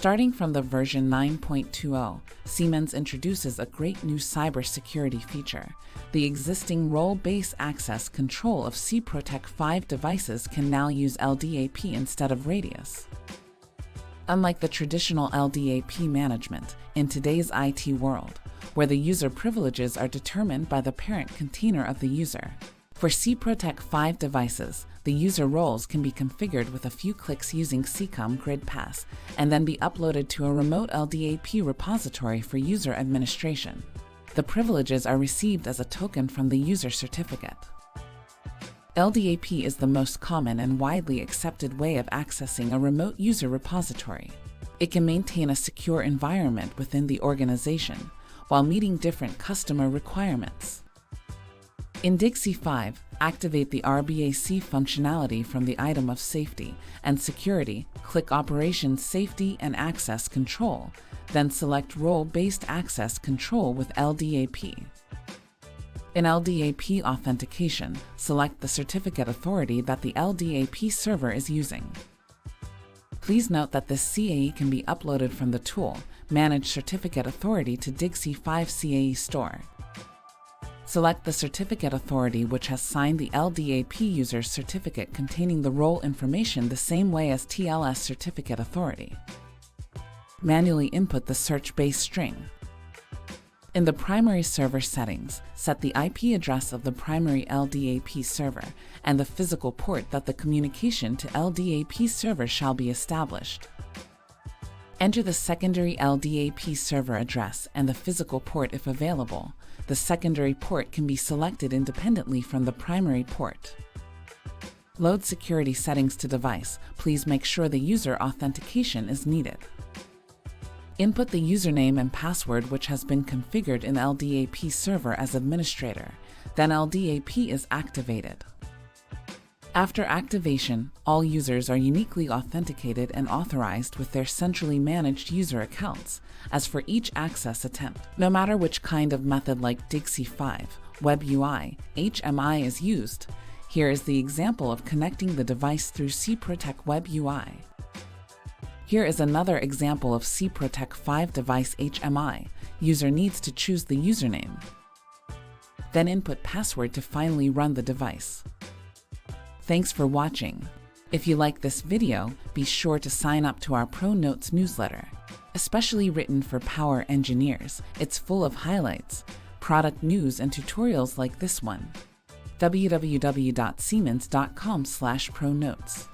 Starting from the version 9.20, Siemens introduces a great new cybersecurity feature. The existing role-based access control of SIPROTEC 5 devices can now use LDAP instead of Radius. Unlike the traditional LDAP management, in today's IT world, where the user privileges are determined by the parent container of the user, for SIPROTEC 5 devices, the user roles can be configured with a few clicks using CCOM Grid Pass and then be uploaded to a remote LDAP repository for user administration. The privileges are received as a token from the user certificate. LDAP is the most common and widely accepted way of accessing a remote user repository. It can maintain a secure environment within the organization while meeting different customer requirements. In DIGSI 5, activate the RBAC functionality from the item of Safety and Security, click Operations Safety and Access Control, then select Role-Based Access Control with LDAP. In LDAP authentication, select the certificate authority that the LDAP server is using. Please note that this CAE can be uploaded from the tool Manage Certificate Authority to DIGSI 5 CAE Store. Select the certificate authority which has signed the LDAP user's certificate containing the role information the same way as TLS certificate authority. Manually input the search-based string. In the primary server settings, set the IP address of the primary LDAP server and the physical port that the communication to LDAP server shall be established. Enter the secondary LDAP server address and the physical port if available. The secondary port can be selected independently from the primary port. Load security settings to device. Please make sure the user authentication is needed. Input the username and password which has been configured in LDAP server as administrator. Then LDAP is activated. After activation, all users are uniquely authenticated and authorized with their centrally managed user accounts, as for each access attempt. No matter which kind of method like DIGSI 5, Web UI, HMI is used, here is the example of connecting the device through SIPROTEC Web UI. Here is another example of SIPROTEC 5 device HMI. User needs to choose the username. Then input password to finally run the device. Thanks for watching. If you like this video, be sure to sign up to our Pro Notes newsletter. Especially written for power engineers, it's full of highlights, product news and tutorials like this one. www.siemens.com/pronotes